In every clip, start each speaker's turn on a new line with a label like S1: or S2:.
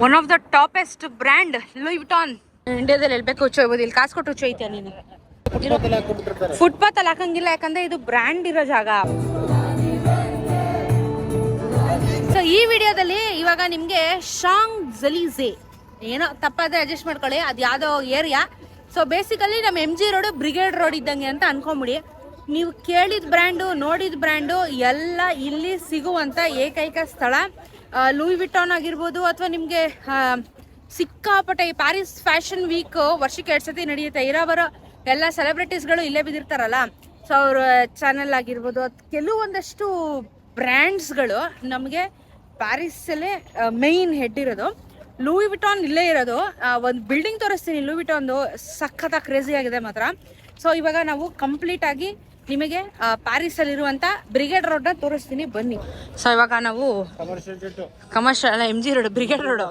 S1: One of the toppest brand Louis Vuitton ಇಂಡಿಯಾದಲ್ಲಿ ಹೇಳ್ಬೇಕು. ಹುಚ್ಚೋಗ್ಬೋದು, ಇಲ್ಲಿ ಕಾಸು ಕೊಟ್ಟು ಹುಚ್ಚೋಯ್ತೀಯ ನೀನು. ಫುಟ್ಪಾತ್ ಅಲ್ಲಿ ಹಾಕಂಗಿಲ್ಲ, ಯಾಕಂದ್ರೆ ಇದು ಬ್ರ್ಯಾಂಡ್ ಇರೋ ಜಾಗ. ಸೊ ಈ ವಿಡಿಯೋದಲ್ಲಿ ಇವಾಗ ನಿಮ್ಗೆ ಶಾಂಗ್ ಝಲೀಝೆ, ಏನೋ ತಪ್ಪಾದ್ರೆ ಅಡ್ಜಸ್ಟ್ ಮಾಡ್ಕೊಳ್ಳಿ, ಅದು ಯಾವ್ದೋ ಏರಿಯಾ. ಸೊ ಬೇಸಿಕಲಿ ನಮ್ಮ MG ರೋಡ್ ಬ್ರಿಗೇಡ್ ರೋಡ್ ಇದ್ದಂಗೆ ಅಂತ ಅನ್ಕೊಂಬಿಡಿ. ನೀವು ಕೇಳಿದ ಬ್ರ್ಯಾಂಡು, ನೋಡಿದ ಬ್ರ್ಯಾಂಡು ಎಲ್ಲ ಇಲ್ಲಿ ಸಿಗುವಂತ ಏಕೈಕ ಸ್ಥಳ ಲೂಯಿ ವಿಟಾನ್ ಆಗಿರ್ಬೋದು. ಅಥವಾ ನಿಮಗೆ ಸಿಕ್ಕಾಪಟ್ಟೆ ಪ್ಯಾರಿಸ್ ಫ್ಯಾಷನ್ ವೀಕ್ ವರ್ಷಕ್ಕೆ 2 ಸತಿ ನಡೆಯುತ್ತೆ. ಇರೋಬರೋ ಎಲ್ಲ ಸೆಲೆಬ್ರಿಟೀಸ್ಗಳು ಇಲ್ಲೇ ಬಿದ್ದಿರ್ತಾರಲ್ಲ, ಸೊ ಅವ್ರ ಚಾನೆಲ್ ಆಗಿರ್ಬೋದು, ಕೆಲವೊಂದಷ್ಟು ಬ್ರ್ಯಾಂಡ್ಸ್ಗಳು ನಮಗೆ ಪ್ಯಾರಿಸಲ್ಲೇ ಮೇಯ್ನ್ ಹೆಡ್ ಇರೋದು. ಲೂಯಿ ವಿಟಾನ್ ಇಲ್ಲೇ ಇರೋದು. ಒಂದು ಬಿಲ್ಡಿಂಗ್ ತೋರಿಸ್ತೀನಿ ಲೂಯಿ ವಿಟಾನ್ದು, ಸಖತ್ತಾಗಿ ಕ್ರೇಜಿ ಆಗಿದೆ ಮಾತ್ರ. ಸೊ ಇವಾಗ ನಾವು ಕಂಪ್ಲೀಟ್ ಆಗಿ ನಿಮಗೆ ಪ್ಯಾರಿಸ್ ಅಲ್ಲಿರುವಂತ ಬ್ರಿಗೇಡ್ ರೋಡ್ ನ ತೋರಿಸ್ತೀನಿ, ಬನ್ನಿ. ಸೊ ಇವಾಗ ನಾವು commercial MG road, brigade road,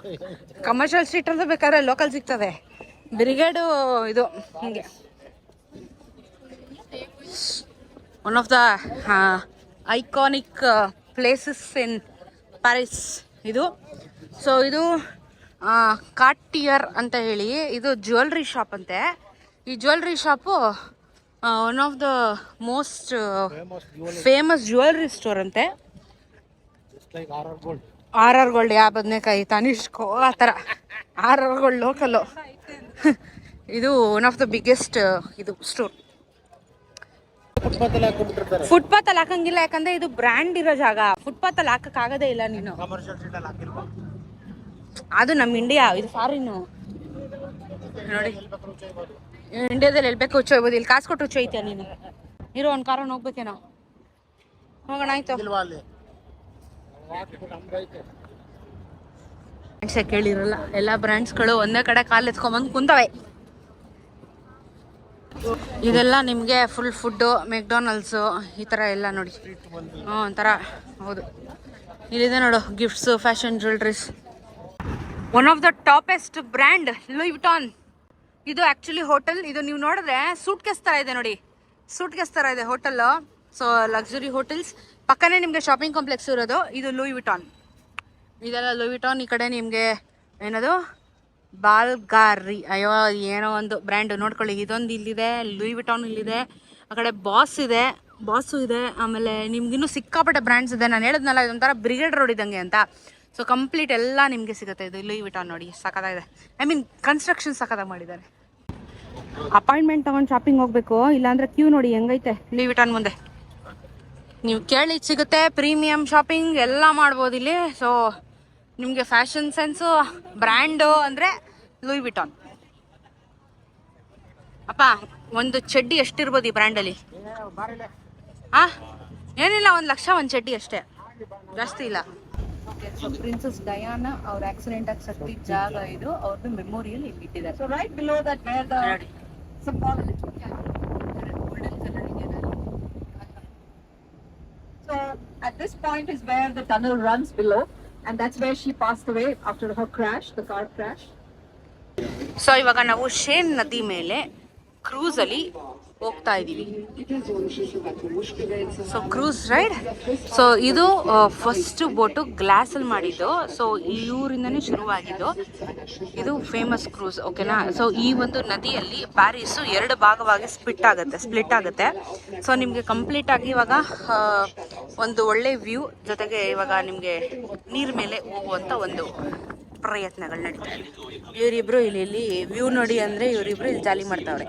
S1: commercial street ಅಂತ ಬೇಕಾದ್ರೆ ಲೋಕಲ್ ಸಿಗ್ತದೆ. ಬ್ರಿಗೇಡ್ ಇದು ಹಿಂಗೆ one of the iconic places in Paris ಇದು. ಸೊ ಇದು ಕಾರ್ಟಿಯರ್ ಅಂತ ಹೇಳಿ, ಇದು ಜ್ಯುವೆಲ್ರಿ ಶಾಪ್ ಅಂತೆ. ಈ jewellery shop one of the most famous jewellery store ಅಂತೆ. RR ಗೋಲ್ಡ್, ಯಾ ಬದನೆಕಾಯಿ, ತನಿಷ್ಕೋ, ಆ ಥರ RR ಗೋಲ್ಡ್ ಲೋಕಲ್ಲು. ಇದು ಒನ್ ಆಫ್ ದ ಬಿಗ್ಗೆಸ್ಟ್ ಇದು ಸ್ಟೋರ್. ಫುಟ್ಪಾತ್ ಅಲ್ಲಿ ಹಾಕಂಗಿಲ್ಲ, ಯಾಕಂದ್ರೆ ಇದು ಬ್ರ್ಯಾಂಡ್ ಇರೋ ಜಾಗ. ಫುಟ್ಪಾತ್ ಅಲ್ಲಿ ಹಾಕಕ್ ಆಗದೇ ಇಲ್ಲ ನೀನು. ಅದು ನಮ್ಮ ಇಂಡಿಯಾ, ಇದು ಫಾರಿನ್ ನೋಡಿ. ಇಂಡಿಯಾದಲ್ಲಿ ಹೇಳ್ಬೇಕು ಹುಚ್ಚೋಗ್ಬೋದು, ಇಲ್ಲಿ ಕಾಸು ಕೊಟ್ಟು ಹುಚ್ಚೋಯ್ತೀಯ ನೀನು. ಇರೋ ಒಂದು ಕಾರಣ ಹೋಗ್ಬೇಕೇನೋ, ಹೋಗೋಣ ಆಯ್ತು. ಕೇಳಿರಲ್ಲ, ಎಲ್ಲ ಬ್ರ್ಯಾಂಡ್ಸ್ಗಳು ಒಂದೇ ಕಡೆ ಕಾಲು ಎತ್ಕೊಂಬಂದು ಕುಂತವೆ. ಇದೆಲ್ಲ ನಿಮಗೆ ಫುಲ್ ಫುಡ್ಡು, ಮೆಕ್ಡೊನಾಲ್ಡ್ಸು ಈ ಥರ ಎಲ್ಲ ನೋಡಿ. ಒಂಥರ ಹೌದು. ಇಲ್ಲಿದೆ ನೋಡು gifts, fashion jewelleries. One of the toppest brand Louis Vuitton. ಇದು ಆ್ಯಕ್ಚುಲಿ ಹೋಟೆಲ್. ಇದು ನೀವು ನೋಡಿದ್ರೆ ಸೂಟ್ ಕೇಸ್ ಥರ ಇದೆ ನೋಡಿ, ಸೂಟ್ ಕೇಸ್ ಥರ ಇದೆ ಹೋಟೆಲ್ಲು. ಸೊ ಲಕ್ಸುರಿ ಹೋಟೆಲ್ಸ್ ಪಕ್ಕನೇ ನಿಮಗೆ ಶಾಪಿಂಗ್ ಕಾಂಪ್ಲೆಕ್ಸ್ ಇರೋದು. ಇದು ಲೂಯಿ ವಿಟಾನ್, ಇದೆಲ್ಲ ಲೂಯಿ ವಿಟಾನ್. ಈ ಕಡೆ ನಿಮಗೆ ಏನದು ಬಾಲ್ಗಾರಿ, ಅಯ್ಯೋ ಏನೋ ಒಂದು ಬ್ರ್ಯಾಂಡ್ ನೋಡ್ಕೊಳ್ಳಿ. ಇದೊಂದು ಇಲ್ಲಿದೆ, ಲೂಯಿ ವಿಟಾನ್ ಇಲ್ಲಿದೆ. ಆ ಕಡೆ ಬಾಸ್ ಇದೆ, ಬಾಸು ಇದೆ. ಆಮೇಲೆ ನಿಮ್ಗಿನ್ನೂ ಸಿಕ್ಕಾಪಟ್ಟೆ ಬ್ರ್ಯಾಂಡ್ಸ್ ಇದೆ. ನಾನು ಹೇಳಿದ್ನಲ್ಲ ಇದೊಂಥರ ಬ್ರಿಗೇಡ್ ರೋಡ್ ಇದ್ದಂಗೆ ಅಂತ. ಸೊ ಕಂಪ್ಲೀಟ್ ಎಲ್ಲ ನಿಮಗೆ ಸಿಗುತ್ತೆ. ಇದು ಲೂಯಿ ವಿಟಾನ್ ನೋಡಿ, ಸಖತ್ತಾಗಿದೆ. ಐ ಮೀನ್ ಕನ್ಸ್ಟ್ರಕ್ಷನ್ ಸಖತ್ತಾಗಿ ಮಾಡಿದ್ದಾರೆ. ಅಪಾಯಿಂಟ್ಮೆಂಟ್ ತಗೊಂಡು ಶಾಪಿಂಗ್ ಹೋಗ್ಬೇಕು, ಇಲ್ಲಾಂದ್ರೆ ಕ್ಯೂ ನೋಡಿ ಹೆಂಗೈತೆ ಲೂಯಿ ವಿಟಾನ್ ಮುಂದೆ. ನೀವು ಕೇಳಿ ಸಿಗುತ್ತೆ. ಪ್ರೀಮಿಯಂ ಶಾಪಿಂಗ್ ಎಲ್ಲ ಮಾಡ್ಬೋದು ಇಲ್ಲಿ. ಸೊ ನಿಮಗೆ ಫ್ಯಾಷನ್ ಸೆನ್ಸು, ಬ್ರ್ಯಾಂಡು ಅಂದರೆ ಲೂಯಿ ವಿಟಾನ್. ಅಪ್ಪ ಒಂದು ಚಡ್ಡಿ ಎಷ್ಟಿರ್ಬೋದು ಈ ಬ್ರ್ಯಾಂಡಲ್ಲಿ? ಹಾಂ ಏನಿಲ್ಲ, 1 ಲಕ್ಷ ಒಂದು ಚಡ್ಡಿ ಅಷ್ಟೇ, ಜಾಸ್ತಿ ಇಲ್ಲ. ಸೊ ಪ್ರಿನ್ಸೆಸ್ ಡಯಾನಾ ಅವ್ರ ಆಕ್ಸಿಡೆಂಟ್ ಆಗಿ ಸತ್ತಿದ್ದ ಜಾಗ ಇದು, ಅವ್ರದ್ದು ಮೆಮೋರಿಯಲ್ ಇಲ್ಲಿ ಇಟ್ಟಿದ್ದಾರೆ. So right below that where the symbolic golden color ಇದೆ. So at this point is where the tunnel runs below, and that's where she passed away after her crash, the car crash. So ಇವಾಗ ನಾವು Seine ನದಿ ಮೇಲೆ cruise ಅಲ್ಲಿ ಹೋಗ್ತಾ ಇದೀವಿ. So cruise ride. So ಇದು first boat glass ಅಲ್ಲಿ ಮಾಡಿದ್ದು. ಸೊ ಈ ಊರಿಂದನೇ ಶುರುವಾಗಿದ್ದು. ಇದು ಫೇಮಸ್ ಕ್ರೂಸ್, ಓಕೆನಾ. ಸೊ ಈ ಒಂದು ನದಿಯಲ್ಲಿ ಪ್ಯಾರಿಸ್ 2 ಭಾಗವಾಗಿ ಸ್ಪ್ಲಿಟ್ ಆಗುತ್ತೆ. ಸೊ ನಿಮಗೆ ಕಂಪ್ಲೀಟ್ ಆಗಿ ಇವಾಗ ಒಂದು ಒಳ್ಳೆ ವ್ಯೂ ಜೊತೆಗೆ ಇವಾಗ ನಿಮಗೆ ನೀರ್ ಮೇಲೆ ಹೋಗುವಂತ ಒಂದು ಪ್ರಯತ್ನಗಳು ನಡೀತಾ ಇದೆ. ಇವರಿಬ್ರು ಇಲ್ಲಿ ವ್ಯೂ ನೋಡಿ ಅಂದ್ರೆ ಇವರಿಬ್ರು ಇಲ್ಲಿ ಜಾಲಿ ಮಾಡ್ತಾವ್ರೆ.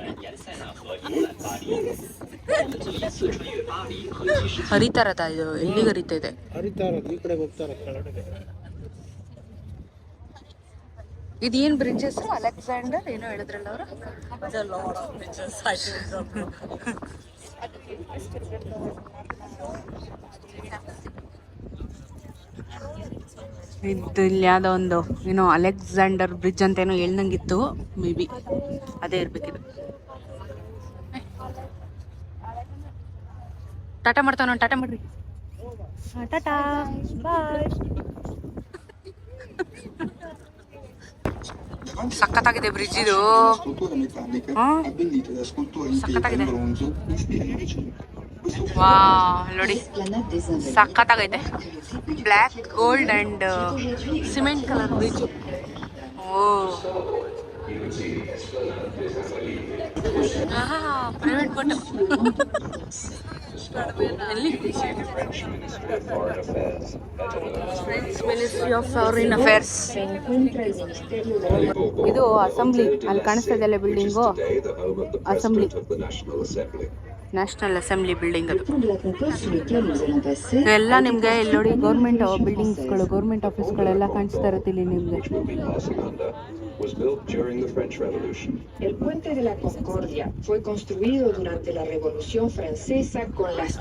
S1: ಹರಿತಾರದ ಇದು ಎಲ್ಲಿಗೆ ಹರಿತಾ ಇದೆ? ಇದೇನ್ ಬ್ರಿಡ್ಜ್ ಹೆಸರು? ಅಲೆಕ್ಸಾಂಡರ್ ಏನೋ ಹೇಳಿದ್ರಲ್ಲ ಅವರು. ಇದು ಇಲ್ಲಿ ಯಾವುದೋ ಒಂದು ಏನೋ ಅಲೆಕ್ಸಾಂಡರ್ ಬ್ರಿಡ್ಜ್ ಅಂತ ಏನೋ ಹೇಳ್ದಂಗಿತ್ತು, ಮೇ ಬಿ ಅದೇ ಇರ್ಬೇಕಿದು. ಟಾಟಾ ಮಾಡ್ತಾವ, ಟಾಟಾ ಮಾಡ್ರಿ, ಟಾಟಾ ಬಾಯ್. ಸಖತ್ತಾಗಿದೆ ಬ್ರಿಡ್ಜ್ ಇದು, ಸಖತ್ತಾಗಿದೆ. ವಾ ನೋಡಿ ಸಖತ್ತಾಗೈತೆ. Black gold and cement colour bridge. Oh private boat French ministry of foreign affairs. ಇದು ಅಸೆಂಬ್ಲಿ, ಅಲ್ಲಿ ಕಾಣಿಸ್ತಾ ಇದೆಯಲ್ಲ building, assembly, national assembly building ಅದು. ಎಲ್ಲ ನಿಮಗೆ ಇಲ್ಲಿ ನೋಡಿ ಗೌರ್ಮೆಂಟ್ ಬಿಲ್ಡಿಂಗ್ಸ್ಗಳು, ಗೌರ್ಮೆಂಟ್ ಆಫೀಸ್ಗಳೆಲ್ಲ ಕಾಣಿಸ್ತಾ ಇರುತ್ತೆ ಇಲ್ಲಿ ನಿಮಗೆ.
S2: was built during the French Revolution. El puente de la Concordia fue construido durante la Revolución Francesa con las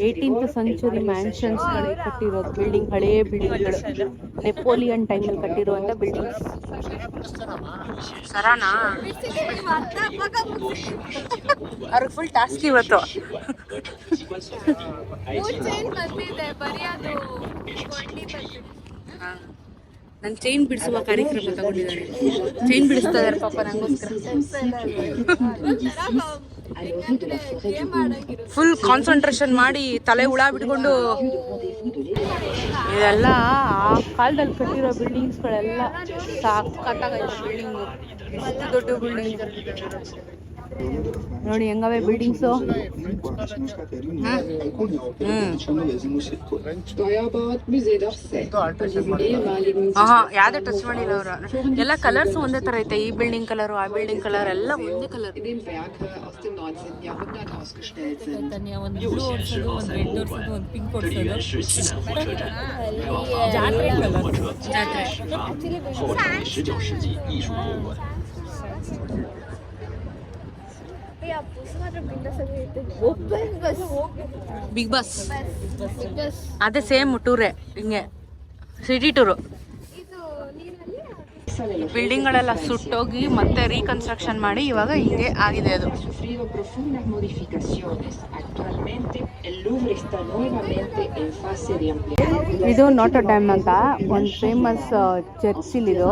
S1: 18th century mansions ಗಳು ಕಟ್ಟಿರೋದು ಬಿಲ್ಡಿಂಗ್, ಹಳೆಯ ಬಿಲ್ಡಿಂಗ್ಗಳು, ನೆಪೋಲಿಯನ್ ಟೈಮಲ್ಲಿ ಕಟ್ಟಿರುವಂತ ಬಿಲ್ಡಿಂಗ್ಸ್. ಸರಾನಾ ಅವ್ರಿಗೆ ಫುಲ್ ಟಾಸ್ಕ್ ಇವತ್ತು. ನನ್ನ ಚೈನ್ ಬಿಡಿಸುವ ಕಾರ್ಯಕ್ರಮ ತಗೊಂಡಿದ್ದಾರೆ. ಚೈನ್ ಬಿಡಿಸ್ತಾ ಇದಾರೆ ಪಾಪ ನಂಗೋಸ್ಕರ. ಫುಲ್ ಕಾನ್ಸಂಟ್ರೇಷನ್ ಮಾಡಿ ತಲೆ ಹುಳ ಬಿಟ್ಕೊಂಡು. ಇದೆಲ್ಲ ಆ ಕಾಲದಲ್ಲಿ ಕಟ್ಟಿರೋ ಬಿಲ್ಡಿಂಗ್ಸ್ಗಳೆಲ್ಲ ಸಾಕಾಗೈತೆ. ಬಿಲ್ಡಿಂಗು ಎಷ್ಟು ದೊಡ್ಡ ಬಿಲ್ಡಿಂಗ್ ನೋಡಿ, ಹೆಂಗವೆ ಬಿಲ್ಡಿಂಗ್ಸು. ಯಾವ್ದೇ ಟಚ್ ಮಾಡಿಲ್ಲ ಅವರು. ಎಲ್ಲ ಕಲರ್ಸ್ ಒಂದೇ ತರ ಐತೆ. ಈ ಬಿಲ್ಡಿಂಗ್ ಕಲರು, ಆ ಬಿಲ್ಡಿಂಗ್ ಕಲರ್ ಎಲ್ಲ ಒಂದೇ ಕಲರ್. ಬಿಗ್ ಬಾಸ್ ಅದೇ ಸೇಮ್ ಟೂರೇ, ಹಿಂಗೆ ಸಿಟಿ ಟೂರು. ಬಿಲ್ಡಿಂಗ್ ಗಳೆಲ್ಲ ಸುಟ್ಟೋಗಿ ಮತ್ತೆ ರೀಕನ್ಸ್ಟ್ರಕ್ಷನ್ ಮಾಡಿ ಇವಾಗ ಹಿಂಗೆ ಆಗಿದೆ ಅದು. ಇದು ನಾಟರ್ ಡ್ಯಾಮ್ ಅಂತ ಒಂದು ಫೇಮಸ್ ಚರ್ಚ್ ಇಲ್ಲಿದು.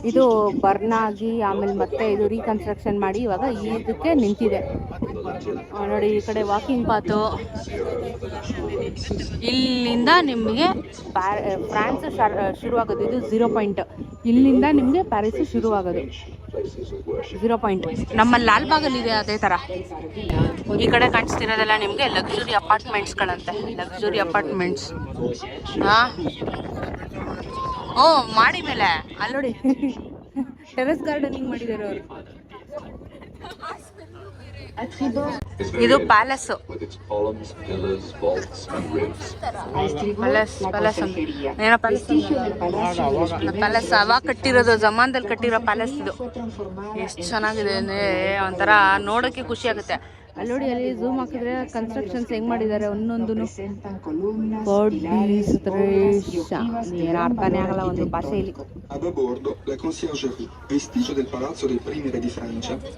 S1: ಇದು ಬರ್ನ್ ಆಗಿ ಆಮೇಲೆ ಮತ್ತೆ ಇದು ರೀಕನ್ಸ್ಟ್ರಕ್ಷನ್ ಮಾಡಿ ಇವಾಗ ಇದಕ್ಕೆ ನಿಂತಿದೆ ನೋಡಿ. ಈ ಕಡೆ ವಾಕಿಂಗ್ ಪಾತು. ಇಲ್ಲಿಂದ ನಿಮಗೆ ಫ್ರಾನ್ಸ್ ಶುರುವಾಗೋದು. ಇದು 0 ಪಾಯಿಂಟ್. ಇಲ್ಲಿಂದ ನಿಮಗೆ ಪ್ಯಾರಿಸ್ ಶುರುವಾಗೋದು 0 ಪಾಯಿಂಟ್. ನಮ್ಮ ಲಾಲ್ಬಾಗಲ್ಲಿ ಇದೆ ಅದೇ ಥರ. ಈ ಕಡೆ ಕಾಣಿಸ್ತಿರೋದೆಲ್ಲ ನಿಮಗೆ ಲಕ್ಸುರಿ ಅಪಾರ್ಟ್ಮೆಂಟ್ಸ್ಗಳಂತೆ. Luxury apartments. ಓ ಮಾಡಿ ಮೇಲೆ ಅಲ್ಲಿ ನೋಡಿ ಟೆರೆಸ್ ಗಾರ್ಡನಿಂಗ್ ಮಾಡಿದ್ದಾರೆ ಅವರು. ಇದು ಪ್ಯಾಲೇಸ್. ಪ್ಯಾಲೇಸ್ ಅವಾಗ ಕಟ್ಟಿರೋದು, ಜಮಾನ್ದಲ್ಲಿ ಕಟ್ಟಿರೋ ಪ್ಯಾಲೇಸ್ ಇದು. ಎಷ್ಟು ಚೆನ್ನಾಗಿದೆ ಅಂದ್ರೆ ಒಂಥರ ನೋಡೋಕೆ ಖುಷಿ ಆಗುತ್ತೆ. ಅಲ್ಲಿ ನೋಡಿ, ಅಲ್ಲಿ ಝೂಮ್ ಹಾಕಿದ್ರೆ ಕನ್ಸ್ಟ್ರಕ್ಷನ್ಸ್ ಹೆಂಗ್ ಮಾಡಿದ್ದಾರೆ ಒಂದೊಂದು. ಏನು ಅರ್ಥನೇ ಆಗಲ್ಲ ಒಂದು ಭಾಷೆಯಲ್ಲಿ.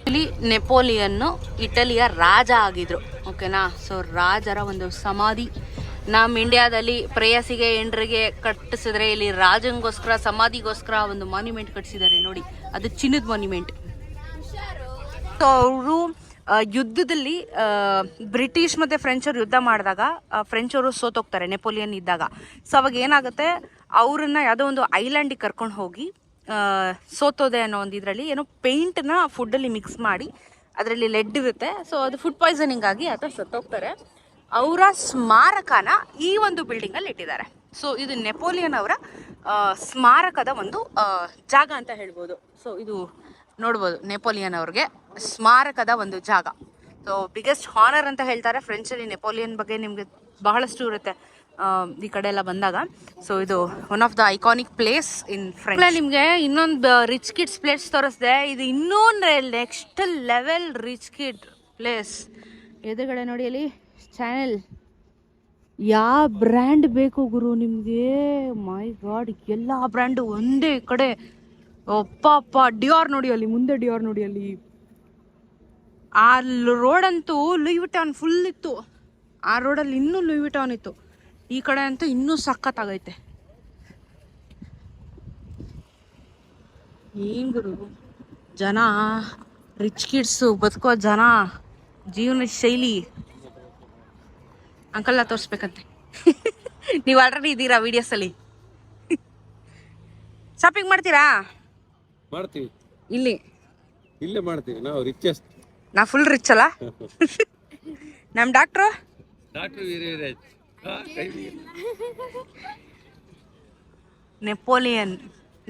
S1: ಇಲ್ಲಿ ನೆಪೋಲಿಯನ್ ಇಟಲಿಯ ರಾಜ ಆಗಿದ್ರು, ಓಕೆನಾ. ಸೊ ರಾಜರ ಒಂದು ಸಮಾಧಿ ನಮ್ಮ ಇಂಡಿಯಾದಲ್ಲಿ ಪ್ರೇಯಸಿಗೆ ಎಂಡ್ರಿಗೆ ಕಟ್ಟಿಸಿದ್ರೆ, ಇಲ್ಲಿ ರಾಜಂಗೋಸ್ಕರ ಸಮಾಧಿಗೋಸ್ಕರ ಒಂದು ಮಾನ್ಯುಮೆಂಟ್ ಕಟ್ಟಿಸಿದ್ದಾರೆ ನೋಡಿ. ಅದು ಚಿನ್ನದ ಮಾನ್ಯುಮೆಂಟ್. ಸೊ ಅವರು ಯುದ್ಧದಲ್ಲಿ ಬ್ರಿಟಿಷ್ ಮತ್ತು ಫ್ರೆಂಚರು ಯುದ್ಧ ಮಾಡಿದಾಗ ಫ್ರೆಂಚವರು ಸೋತೋಗ್ತಾರೆ ನೆಪೋಲಿಯನ್ ಇದ್ದಾಗ. ಸೊ ಅವಾಗ ಏನಾಗುತ್ತೆ, ಅವ್ರನ್ನ ಯಾವುದೋ ಒಂದು ಐಲ್ಯಾಂಡಿಗೆ ಕರ್ಕೊಂಡು ಹೋಗಿ ಸೋತೋದೆ ಅನ್ನೋ ಒಂದು ಇದರಲ್ಲಿ ಏನೋ ಪೇಂಟನ್ನ ಫುಡ್ಡಲ್ಲಿ ಮಿಕ್ಸ್ ಮಾಡಿ, ಅದರಲ್ಲಿ ಲೆಡ್ ಇರುತ್ತೆ. ಸೊ ಅದು ಫುಡ್ ಪಾಯ್ಸನಿಂಗ್ ಆಗಿ ಅಥವಾ ಸತ್ತೋಗ್ತಾರೆ. ಅವರ ಸ್ಮಾರಕನ ಈ ಒಂದು ಬಿಲ್ಡಿಂಗಲ್ಲಿ ಇಟ್ಟಿದ್ದಾರೆ. ಸೊ ಇದು ನೆಪೋಲಿಯನ್ ಅವರ ಸ್ಮಾರಕದ ಒಂದು ಜಾಗ ಅಂತ ಹೇಳ್ಬೋದು. ಸೊ ಇದು ನೋಡ್ಬೋದು, ನೆಪೋಲಿಯನ್ ಅವ್ರಿಗೆ ಸ್ಮಾರಕದ ಒಂದು ಜಾಗ. ಸೊ ಬಿಗ್ಗೆಸ್ಟ್ ಹಾನರ್ ಅಂತ ಹೇಳ್ತಾರೆ ಫ್ರೆಂಚಲ್ಲಿ. ನೆಪೋಲಿಯನ್ ಬಗ್ಗೆ ನಿಮಗೆ ಬಹಳಷ್ಟು ಇರುತ್ತೆ ಈ ಕಡೆ ಎಲ್ಲ ಬಂದಾಗ. ಸೊ ಇದು one of the iconic place in French. ನಿಮಗೆ ಇನ್ನೊಂದು ರಿಚ್ ಕಿಡ್ಸ್ ಪ್ಲೇಸ್ ತೋರಿಸ್ದೆ. ಇದು ಇನ್ನೊಂದು next level rich kid place. ಎದುರುಗಡೆ ನೋಡಿ ಅಲ್ಲಿ ಚಾನೆಲ್. ಯಾವ ಬ್ರ್ಯಾಂಡ್ ಬೇಕು ಗುರು ನಿಮಗೆ? ಮೈ ಗಾಡ್, ಎಲ್ಲ ಬ್ರ್ಯಾಂಡು ಒಂದೇ ಕಡೆ. ಅಪ್ಪ ಡಿಯಾರ್ ನೋಡಿ ಅಲ್ಲಿ ಮುಂದೆ, ಡಿಯಾರ್ ನೋಡಿ ಅಲ್ಲಿ. ಆ ರೋಡಂತೂ ಲೂಯಿ ವಿಟಾನ್ ಫುಲ್ ಇತ್ತು. ಆ ರೋಡಲ್ಲಿ ಇನ್ನೂ ಲೂಯಿ ವಿಟಾನ್ ಇತ್ತು. ಈ ಕಡೆ ಅಂತೂ ಇನ್ನೂ ಸಖತ್ತಾಗೈತೆ. ಏನ್ ಗುರು ಜನ, ರಿಚ್ ಕಿಡ್ಸು ಬದುಕೋ ಜನ, ಜೀವನ ಶೈಲಿ. ಅಂಕಲ್ನ ತೋರಿಸ್ಬೇಕಂತೆ. ನೀವು ಆಲ್ರೆಡಿ ಇದ್ದೀರಾ ವಿಡಿಯೋಸಲ್ಲಿ. ಶಾಪಿಂಗ್ ಮಾಡ್ತೀರಾ?
S3: ಮಾಡ್ತೀವಿ,
S1: ಇಲ್ಲಿ
S3: ಇಲ್ಲೇ ಮಾಡ್ತೀವಿ. ನಾವು ರಿಚೆಸ್ಟ್.
S1: ನಾ ಫುಲ್ ರಿಚ್ ಅಲ್ಲ. ನಮ್ಮ ಡಾಕ್ಟ್ರು
S3: ವೀರರಾಜ್.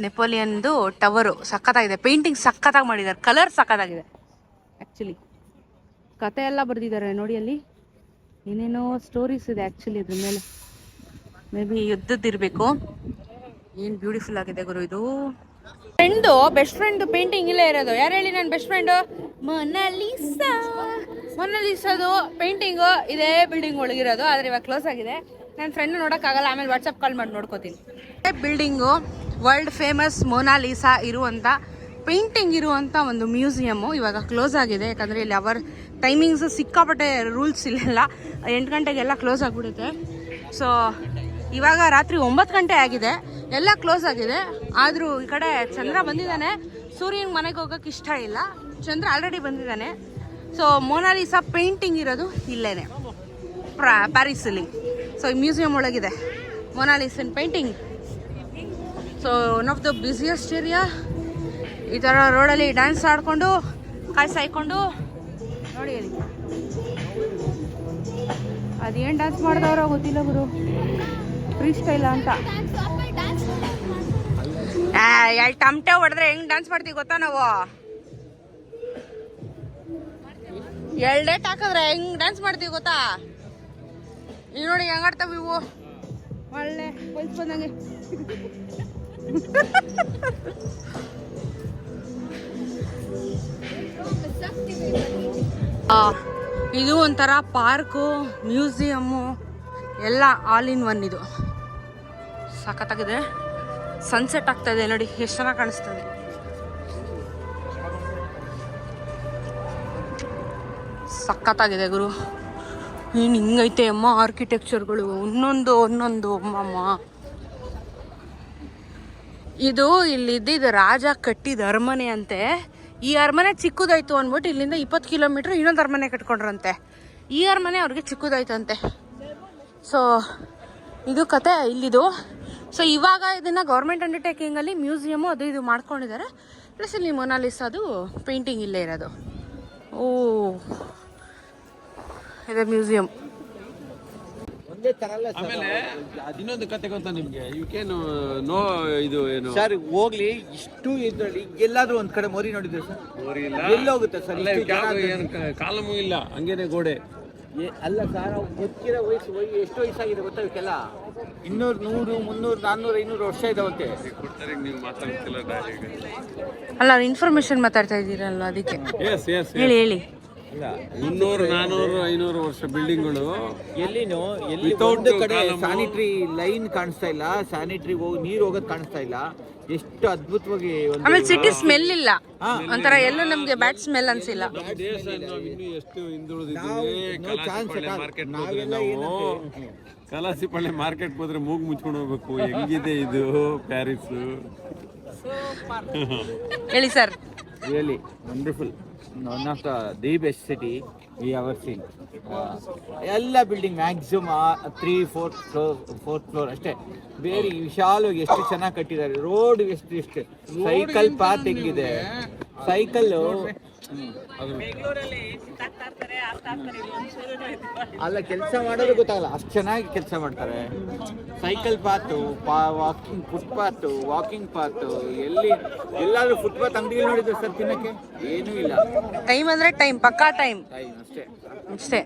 S1: ನೆಪೋಲಿಯನ್ದು ಟವರು ಸಖತ್ತಾಗಿದೆ. ಪೇಂಟಿಂಗ್ ಸಖತ್ತಾಗಿ ಮಾಡಿದ್ದಾರೆ. ಕಲರ್ ಸಖತ್ತಾಗಿದೆ. ಆ್ಯಕ್ಚುಲಿ ಕತೆ ಎಲ್ಲ ಬರೆದಿದ್ದಾರೆ ನೋಡಿ. ಅಲ್ಲಿ ಏನೇನೋ ಸ್ಟೋರೀಸ್ ಇದೆ ಆ್ಯಕ್ಚುಲಿ ಇದ್ರ ಮೇಲೆ. ಮೇ ಬಿ ಯುದ್ಧದ್ದಿರಬೇಕು. ಏನು ಬ್ಯೂಟಿಫುಲ್ ಆಗಿದೆ ಗುರು ಇದು. ಬೆಸ್ಟ್ ಫ್ರೆಂಡ್ ಪೇಂಟಿಂಗ್ ಇಲ್ಲೇ ಇರೋದು. ಯಾರು ಹೇಳಿ ನನ್ನ ಬೆಸ್ಟ್ ಫ್ರೆಂಡು? ಮೊನಾಲಿಸಾದು ಪೇಂಟಿಂಗು ಇದೇ ಬಿಲ್ಡಿಂಗ್ ಒಳಗಿರೋದು. ಆದರೆ ಇವಾಗ ಕ್ಲೋಸ್ ಆಗಿದೆ. ನನ್ನ ಫ್ರೆಂಡ್ ನೋಡೋಕ್ಕಾಗಲ್ಲ, ಆಮೇಲೆ ವಾಟ್ಸಪ್ ಕಾಲ್ ಮಾಡಿ ನೋಡ್ಕೋತೀನಿ. ಬಿಲ್ಡಿಂಗು ವರ್ಲ್ಡ್ ಫೇಮಸ್ ಮೊನಾಲಿಸಾ ಇರುವಂಥ ಪೇಂಟಿಂಗ್ ಇರುವಂಥ ಒಂದು ಮ್ಯೂಸಿಯಮ್ಮು ಇವಾಗ ಕ್ಲೋಸ್ ಆಗಿದೆ. ಯಾಕಂದರೆ ಇಲ್ಲಿ ಅವರ್ ಟೈಮಿಂಗ್ಸು ಸಿಕ್ಕಾಪಟ್ಟೆ ರೂಲ್ಸ್ ಇಲ್ಲೆಲ್ಲ. 8 ಗಂಟೆಗೆಲ್ಲ ಕ್ಲೋಸ್ ಆಗಿಬಿಡುತ್ತೆ. ಸೊ ಇವಾಗ ರಾತ್ರಿ 9 ಗಂಟೆ ಆಗಿದೆ, ಎಲ್ಲ ಕ್ಲೋಸ್ ಆಗಿದೆ. ಆದರೂ ಈ ಕಡೆ ಚಂದ್ರ ಬಂದಿದ್ದಾನೆ. ಸೂರ್ಯನ ಮನೆಗೆ ಹೋಗೋಕೆ ಇಷ್ಟ ಇಲ್ಲ. ಚಂದ್ರ ಆಲ್ರೆಡಿ ಬಂದಿದ್ದಾನೆ. ಸೊ ಮೊನಾಲಿಸಾ ಪೇಂಟಿಂಗ್ ಇರೋದು ಇಲ್ಲೇನೆ, ಪ್ಯಾರಿಸಲ್ಲಿ. ಸೊ ಈ ಮ್ಯೂಸಿಯಂ ಒಳಗಿದೆ ಮೊನಾಲಿಸನ್ painting. So one of the busiest area. ಈ ಥರ ರೋಡಲ್ಲಿ ಡ್ಯಾನ್ಸ್ ಆಡಿಕೊಂಡು ಕಾಯಿ ಸಾಯ್ಕೊಂಡು ನೋಡಿ. ಅಲ್ಲಿ ಅದೇನು ಡ್ಯಾನ್ಸ್ ಮಾಡಿದವ್ರೋ ಗೊತ್ತಿಲ್ಲ ಗುರು. ಫ್ರೀ ಸ್ಟೈಲ ಅಂತ ಎರಡು ಟಮಟೆ ಹೊಡೆದ್ರೆ ಹೆಂಗ್ ಡ್ಯಾನ್ಸ್ ಮಾಡ್ತೀವಿ ಗೊತ್ತಾ ನಾವು? 2 ಡೇಟ್ ಹಾಕಿದ್ರೆ ಹೆಂಗ್ ಡ್ಯಾನ್ಸ್ ಮಾಡ್ತೀವಿ ಗೊತ್ತಾ? ಈಗ ನೋಡಿ ಹೆಂಗ್ ಆಡ್ತಾವ ಇವು. ಒಳ್ಳೆ ಹೊಲ್ಸ್ ಬಂದಂಗೆ. ಇದು ಒಂಥರ ಪಾರ್ಕು, ಮ್ಯೂಸಿಯಮ್ಮು ಎಲ್ಲ ಆಲ್ ಇನ್ ಒನ್. ಇದು ಸಖತ್ತಾಗಿದೆ. ಸನ್ಸೆಟ್ ಆಗ್ತಾ ಇದೆ ನೋಡಿ, ಎಷ್ಟು ಚೆನ್ನಾಗಿ ಕಾಣಿಸ್ತದೆ. ಸಖತ್ತಾಗಿದೆ ಗುರು. ಏನು ಹಿಂಗೈತೆ ಅಮ್ಮ ಆರ್ಕಿಟೆಕ್ಚರ್ಗಳು, ಒಂದೊಂದು ಅಮ್ಮಮ್ಮ. ಇದು ಇಲ್ಲಿದ್ದು ರಾಜ ಕಟ್ಟಿದ ಅರಮನೆ ಅಂತೆ. ಈ ಅರಮನೆ ಚಿಕ್ಕದಾಯ್ತು ಅಂದ್ಬಿಟ್ಟು ಇಲ್ಲಿಂದ 20 ಕಿಲೋಮೀಟ್ರ್ ಇನ್ನೊಂದು ಅರಮನೆ ಕಟ್ಕೊಂಡ್ರಂತೆ. ಈ ಅರಮನೆ ಅವ್ರಿಗೆ ಚಿಕ್ಕದಾಯ್ತಂತೆ. ಸೊ ಇದು ಕತೆ ಇಲ್ಲಿದು. ಸೊ ಇವಾಗ ಇದನ್ನು ಗೌರ್ಮೆಂಟ್ ಅಂಡರ್ಟೇಕಿಂಗಲ್ಲಿ ಮ್ಯೂಸಿಯಮ್ಮು ಅದು ಇದು ಮಾಡ್ಕೊಂಡಿದ್ದಾರೆ. ಪ್ಲಸ್ ಇಲ್ಲಿ ಮೊನಾಲಿಸಾದು ಪೇಂಟಿಂಗ್ ಇಲ್ಲೇ ಇರೋದು. ಓ ಇದೆ ಮ್ಯೂಸಿಯಂ.
S3: ಆಮೇಲೆ ಇನ್ನೊಂದು ಕತೆ ಗೊತ್ತಾ ನಿಮ್ಗೆ? ಇವಕ್ಕೇನು ನೋ ಇದು ಏನು
S4: ಸರ್ ಹೋಗ್ಲಿ, ಇಷ್ಟು ಇದ್ರಲ್ಲಿ ಎಲ್ಲಾದ್ರೂ ಒಂದ್ ಕಡೆ ಮೋರಿ ನೋಡಿದ್ರೆ ಸರ್?
S3: ಮೋರಿ ಇಲ್ಲ,
S4: ಎಲ್ಲಿ ಹೋಗುತ್ತೆ ಸರ್?
S3: ಕಾಲಮು ಇಲ್ಲ, ಹಂಗೇನೆ ಗೋಡೆ.
S4: ಅಲ್ಲ ಸರ್, ಗೊತ್ತಿರೋ ವಯಸ್ಸು ಎಷ್ಟು ವಯಸ್ಸಾಗಿದೆ ಗೊತ್ತಾ ಇವಕ್ಕೆಲ್ಲ? 200, 100, 300, 400, 500 ವರ್ಷ ಇದಾವಂತೆ.
S3: ನೀವು ಮಾತಾಡ್ತಿಲ್ಲ
S1: ಅಲ್ಲ, ಇನ್ಫಾರ್ಮೇಶನ್ ಮಾತಾಡ್ತಾ ಇದ್ದೀರಲ್ಲ ಅದಕ್ಕೆ. ಹೇಳಿ ಹೇಳಿ.
S3: 300, 400, 500 ವರ್ಷ ಬಿಲ್ಡಿಂಗ್ಗಳು
S4: ಎಲ್ಲಿ ಒಂದು ಕಡೆ ಸ್ಯಾನಿಟರಿ ಲೈನ್ ಕಾಣಿಸ್ತಾ ಇಲ್ಲ, ಸ್ಯಾನಿಟರಿ ನೀರು ಹೋಗೋದು ಕಾಣಿಸ್ತಾ ಇಲ್ಲ. ಎಷ್ಟು ಅದ್ಭುತವಾಗಿ.
S1: ಆಮೇಲೆ ಸಿಟಿ ಸ್ಮೆಲ್ ಇಲ್ಲ, ಒಂಥರ ಎಲ್ಲೂ ನಮ್ಗೆ ಬ್ಯಾಡ್ ಸ್ಮೆಲ್ ಅನ್ಸಿಲ್ಲ.
S3: ಇನ್ನು ಎಷ್ಟು ಹಿಂದುಳಿದಿದ್ದೀವಿ. ಕಲಾಸಿಪಳ್ಳಿ ಮಾರ್ಕೆಟ್ ಹೋದ್ರೆ ಮೂಗು ಮುಚ್ಕೊಂಡು ಹೋಗ್ಬೇಕು. ಹೆಂಗಿದೆ ಇದು ಪ್ಯಾರಿಸ್?
S1: ಹೇಳಿ sir.
S4: Really wonderful. One of the best city we have seen. ಎಲ್ಲ ಬಿಲ್ಡಿಂಗ್ ಮ್ಯಾಕ್ಸಿಮಮ್ 3, 4th ಫ್ಲೋರ್ ಅಷ್ಟೇ. ಬೇರೆ ವಿಶಾಲವಾಗಿ ಎಷ್ಟು ಚೆನ್ನಾಗಿ ಕಟ್ಟಿದ್ದಾರೆ. ರೋಡ್ ಎಷ್ಟು ಸೈಕಲ್ ಪಾತ್ ಹೆಂಗಿದೆ. ಸೈಕಲ್ಲು ಅಲ್ಲ, ಕೆಲಸ ಮಾಡೋದು ಗೊತ್ತಾಗಲ್ಲ, ಅಷ್ಟು ಚೆನ್ನಾಗಿ ಕೆಲಸ ಮಾಡ್ತಾರೆ. Cycle path, footpath, walking path. ಎಲ್ಲಾದ್ರೂ ಫುಟ್ಪಾತ್ ಅಂಗಡಿಗಳು ನೋಡಿದ್ರೆ ಸರ್ ತಿನ್ನಕ್ಕೆ ಏನೂ ಇಲ್ಲ.
S1: ಟೈಮ್ ಅಂದ್ರೆ ಟೈಮ್, ಪಕ್ಕಾ ಟೈಮ್ ಅಷ್ಟೇ.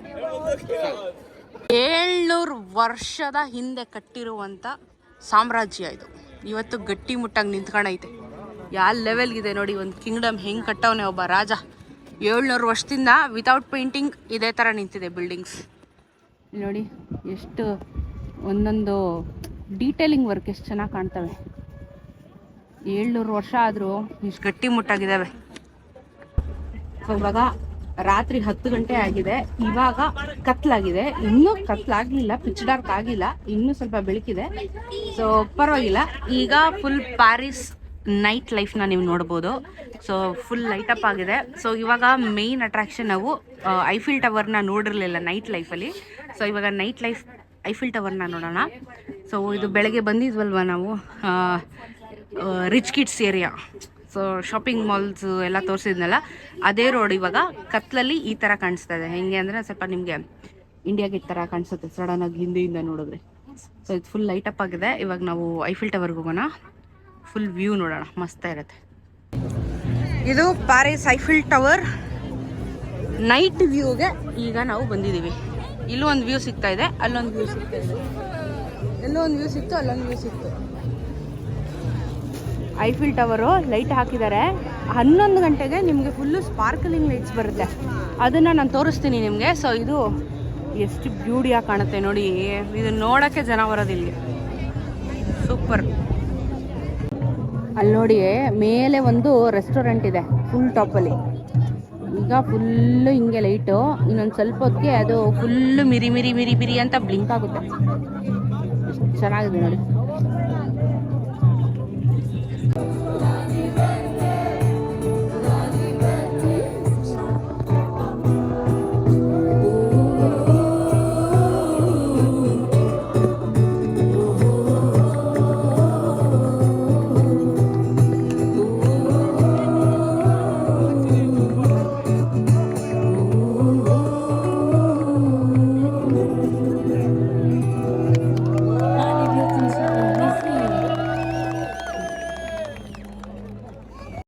S1: 700 ವರ್ಷದ ಹಿಂದೆ ಕಟ್ಟಿರುವಂಥ ಸಾಮ್ರಾಜ್ಯ ಇದು. ಇವತ್ತು ಗಟ್ಟಿ ಮುಟ್ಟಾಗಿ ನಿಂತ್ಕೊಂಡೈತೆ. ಯಾವ ಲೆವೆಲ್ಗಿದೆ ನೋಡಿ. ಒಂದು ಕಿಂಗ್ಡಮ್ ಹೆಂಗೆ ಕಟ್ಟವನೆ ಒಬ್ಬ ರಾಜ. 700 ವರ್ಷದಿಂದ ವಿತೌಟ್ ಪೇಂಟಿಂಗ್ ಇದೇ ಥರ ನಿಂತಿದೆ ಬಿಲ್ಡಿಂಗ್ಸ್ ನೋಡಿ. ಎಷ್ಟು ಒಂದೊಂದು ಡೀಟೇಲಿಂಗ್ ವರ್ಕ್ ಎಷ್ಟು ಚೆನ್ನಾಗಿ ಕಾಣ್ತವೆ. 700 ವರ್ಷ ಆದರೂ ಇಷ್ಟು ಗಟ್ಟಿ ಮುಟ್ಟಾಗಿದ್ದಾವೆ. ಸೊ ಇವಾಗ ರಾತ್ರಿ 10 ಗಂಟೆ ಆಗಿದೆ. ಇವಾಗ ಕತ್ಲಾಗಿದೆ. ಇನ್ನೂ ಕತ್ಲಾಗಲಿಲ್ಲ, ಪಿಚ್ ಡಾರ್ಕ್ ಆಗಿಲ್ಲ, ಇನ್ನೂ ಸ್ವಲ್ಪ ಬೆಳಕಿದೆ. ಸೊ ಪರವಾಗಿಲ್ಲ. ಈಗ ಫುಲ್ ಪ್ಯಾರಿಸ್ ನೈಟ್ ಲೈಫ್ನ ನೀವು ನೋಡ್ಬೋದು. ಸೊ ಫುಲ್ ಲೈಟಪ್ ಆಗಿದೆ. ಸೊ ಇವಾಗ ಮೇಯ್ನ್ ಅಟ್ರಾಕ್ಷನ್ ನಾವು ಐಫಿಲ್ ಟವರ್ನ ನೋಡಿರಲಿಲ್ಲ ನೈಟ್ ಲೈಫಲ್ಲಿ. ಸೊ ಇವಾಗ ನೈಟ್ ಲೈಫ್ ಐಫಿಲ್ ಟವರ್ನ ನೋಡೋಣ. ಸೊ ಇದು ಬೆಳಗ್ಗೆ ಬಂದಿದ್ವಲ್ವ ನಾವು rich kids area. So shopping malls ಎಲ್ಲ ತೋರಿಸಿದ್ನಲ್ಲ ಅದೇ ರೋಡ್ ಇವಾಗ ಕತ್ಲಲ್ಲಿ ಈ ಥರ ಕಾಣಿಸ್ತಾ ಇದೆ. ಹೆಂಗೆ ಅಂದರೆ ಸ್ವಲ್ಪ ನಿಮಗೆ ಇಂಡಿಯಾ ಗೇಟ್ ಥರ ಕಾಣಿಸುತ್ತೆ ಸಡನ್ನಾಗಿ ಹಿಂದೆಯಿಂದ ನೋಡಿದ್ರೆ. ಸೊ ಇದು ಫುಲ್ ಲೈಟ್ ಅಪ್ ಆಗಿದೆ. ಇವಾಗ ನಾವು ಐಫಿಲ್ ಟವರ್ಗೆ ಹೋಗೋಣ, ಫುಲ್ ವ್ಯೂ ನೋಡೋಣ, ಮಸ್ತ ಇರುತ್ತೆ. ಇದು ಪ್ಯಾರಿಸ್ ಐಫಿಲ್ ಟವರ್ ನೈಟ್ ವ್ಯೂಗೆ ಈಗ ನಾವು ಬಂದಿದ್ದೀವಿ. ಇಲ್ಲೂ ಒಂದು ವ್ಯೂ ಸಿಗ್ತಾ ಇದೆ, ಅಲ್ಲೊಂದು ವ್ಯೂ ಸಿಗ್ತಾ ಇದೆ, ಎಲ್ಲೋ ಒಂದು ವ್ಯೂ ಸಿಕ್ತು, ಅಲ್ಲೊಂದು ವ್ಯೂ ಸಿಕ್ತು. ಐಫಿಲ್ ಟವರು ಲೈಟ್ ಹಾಕಿದ್ದಾರೆ. 11 ಗಂಟೆಗೆ ನಿಮಗೆ ಫುಲ್ಲು ಸ್ಪಾರ್ಕಲಿಂಗ್ ಲೈಟ್ಸ್ ಬರುತ್ತೆ, ಅದನ್ನು ನಾನು ತೋರಿಸ್ತೀನಿ ನಿಮಗೆ. ಸೊ ಇದು ಎಷ್ಟು ಬ್ಯೂಟಿಯಾಗಿ ಕಾಣುತ್ತೆ ನೋಡಿ, ಇದು ನೋಡೋಕ್ಕೆ ಜನ ಬರೋದು ಇಲ್ಲಿಗೆ. ಸೂಪರ್. ಅಲ್ಲಿ ನೋಡಿ ಮೇಲೆ ಒಂದು ರೆಸ್ಟೋರೆಂಟ್ ಇದೆ ಫುಲ್ ಟಾಪಲ್ಲಿ. ಈಗ ಫುಲ್ಲು ಹಿಂಗೆ ಲೈಟು, ಇನ್ನೊಂದು ಸ್ವಲ್ಪ ಹೊತ್ತಿಗೆ ಅದು ಫುಲ್ಲು ಮಿರಿ ಮಿರಿ ಮಿರಿ ಮಿರಿ ಅಂತ ಬ್ಲಿಂಕ್ ಆಗುತ್ತೆ. ಎಷ್ಟು ಚೆನ್ನಾಗಿದೆ ನೋಡಿ.